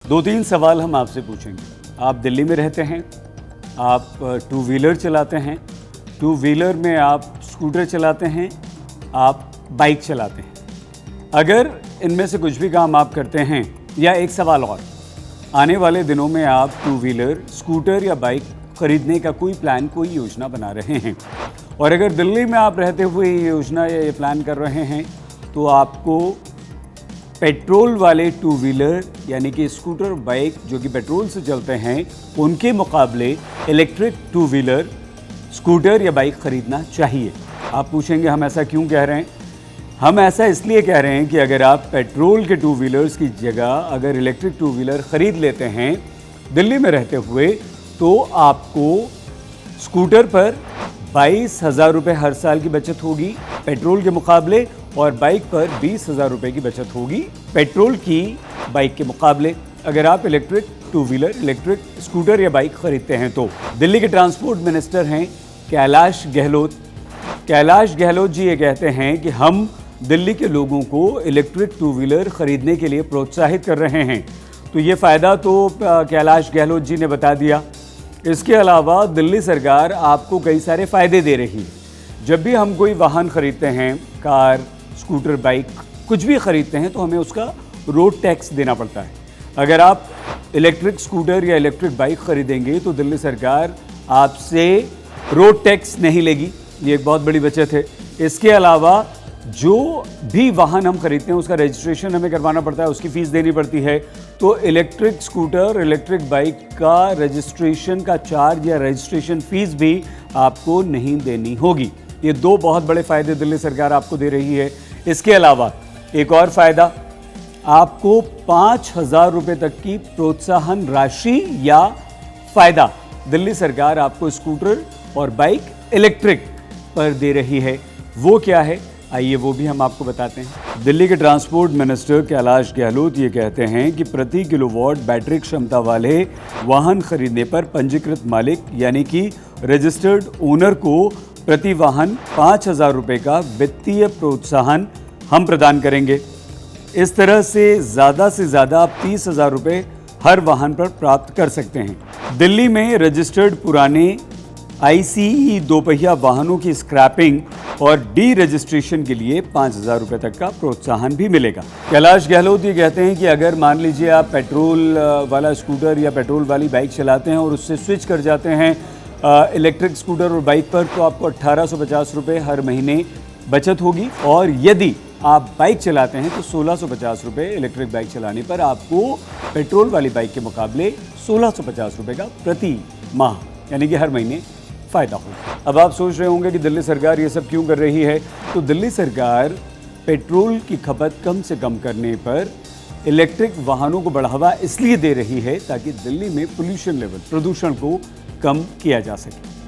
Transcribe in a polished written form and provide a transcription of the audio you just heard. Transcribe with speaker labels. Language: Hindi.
Speaker 1: 2-3 सवाल हम आपसे पूछेंगे। आप दिल्ली में रहते हैं, आप टू व्हीलर चलाते हैं, टू व्हीलर में आप स्कूटर चलाते हैं, आप बाइक चलाते हैं। अगर इनमें से कुछ भी काम आप करते हैं, या एक सवाल और, आने वाले दिनों में आप टू व्हीलर, स्कूटर या बाइक खरीदने का कोई प्लान, कोई योजना बना रहे हैं, और अगर दिल्ली में आप रहते हुए ये योजना या ये प्लान कर रहे हैं, तो आपको पेट्रोल वाले टू व्हीलर यानी कि स्कूटर, बाइक जो कि पेट्रोल से चलते हैं, उनके मुकाबले इलेक्ट्रिक टू व्हीलर, स्कूटर या बाइक खरीदना चाहिए। आप पूछेंगे हम ऐसा क्यों कह रहे हैं? हम ऐसा इसलिए कह रहे हैं कि अगर आप पेट्रोल के टू व्हीलर्स की जगह अगर इलेक्ट्रिक टू व्हीलर ख़रीद लेते हैं दिल्ली में रहते हुए, तो आपको स्कूटर पर 22,000 रुपये हर साल की बचत होगी पेट्रोल के मुकाबले, और बाइक पर 20,000 रुपये की बचत होगी पेट्रोल की बाइक के मुकाबले, अगर आप electric two wheeler, electric scooter या बाइक खरीदते हैं तो। दिल्ली के ट्रांसपोर्ट मिनिस्टर हैं कैलाश गहलोत। कैलाश गहलोत जी ये कहते हैं कि हम दिल्ली के लोगों को इलेक्ट्रिक टू व्हीलर खरीदने के लिए प्रोत्साहित कर रहे हैं। तो ये फ़ायदा तो कैलाश गहलोत जी ने बता दिया। इसके अलावा दिल्ली सरकार आपको कई सारे फ़ायदे दे रही है। जब भी हम कोई वाहन खरीदते हैं, कार, स्कूटर, बाइक, कुछ भी खरीदते हैं, तो हमें उसका रोड टैक्स देना पड़ता है। अगर आप इलेक्ट्रिक स्कूटर या इलेक्ट्रिक बाइक खरीदेंगे तो दिल्ली सरकार आपसे रोड टैक्स नहीं लेगी, ये एक बहुत बड़ी बचत है। इसके अलावा जो भी वाहन हम खरीदते हैं उसका रजिस्ट्रेशन हमें करवाना पड़ता है, उसकी फ़ीस देनी पड़ती है। तो इलेक्ट्रिक स्कूटर, इलेक्ट्रिक बाइक का रजिस्ट्रेशन का चार्ज या रजिस्ट्रेशन फ़ीस भी आपको नहीं देनी होगी। ये 2 बहुत बड़े फ़ायदे दिल्ली सरकार आपको दे रही है। इसके अलावा एक और फ़ायदा, आपको 5,000 रुपये तक की प्रोत्साहन राशि या फ़ायदा दिल्ली सरकार आपको स्कूटर और बाइक इलेक्ट्रिक पर दे रही है। वो क्या है, आइए वो भी हम आपको बताते हैं। दिल्ली के ट्रांसपोर्ट मिनिस्टर कैलाश गहलोत ये कहते हैं कि प्रति किलोवाट बैटरी क्षमता वाले वाहन खरीदने पर पंजीकृत मालिक यानी कि रजिस्टर्ड ओनर को प्रति वाहन 5,000 रुपये का वित्तीय प्रोत्साहन हम प्रदान करेंगे। इस तरह से ज़्यादा आप 30,000 रुपये हर वाहन पर प्राप्त कर सकते हैं। दिल्ली में रजिस्टर्ड पुराने ICE 2 पहिया वाहनों की स्क्रैपिंग और डी रजिस्ट्रेशन के लिए 5,000 रुपये तक का प्रोत्साहन भी मिलेगा। कैलाश गहलोत ये कहते हैं कि अगर मान लीजिए आप पेट्रोल वाला स्कूटर या पेट्रोल वाली बाइक चलाते हैं और उससे स्विच कर जाते हैं इलेक्ट्रिक स्कूटर और बाइक पर, तो आपको 1,850 रुपये हर महीने बचत होगी, और यदि आप बाइक चलाते हैं तो 1,650 रुपये इलेक्ट्रिक बाइक चलाने पर आपको पेट्रोल वाली बाइक के मुकाबले 1,650 रुपये का प्रति माह यानी कि हर महीने फ़ायदा होगा। अब आप सोच रहे होंगे कि दिल्ली सरकार ये सब क्यों कर रही है? तो दिल्ली सरकार पेट्रोल की खपत कम से कम करने पर इलेक्ट्रिक वाहनों को बढ़ावा इसलिए दे रही है ताकि दिल्ली में पोल्यूशन लेवल, प्रदूषण को कम किया जा सके।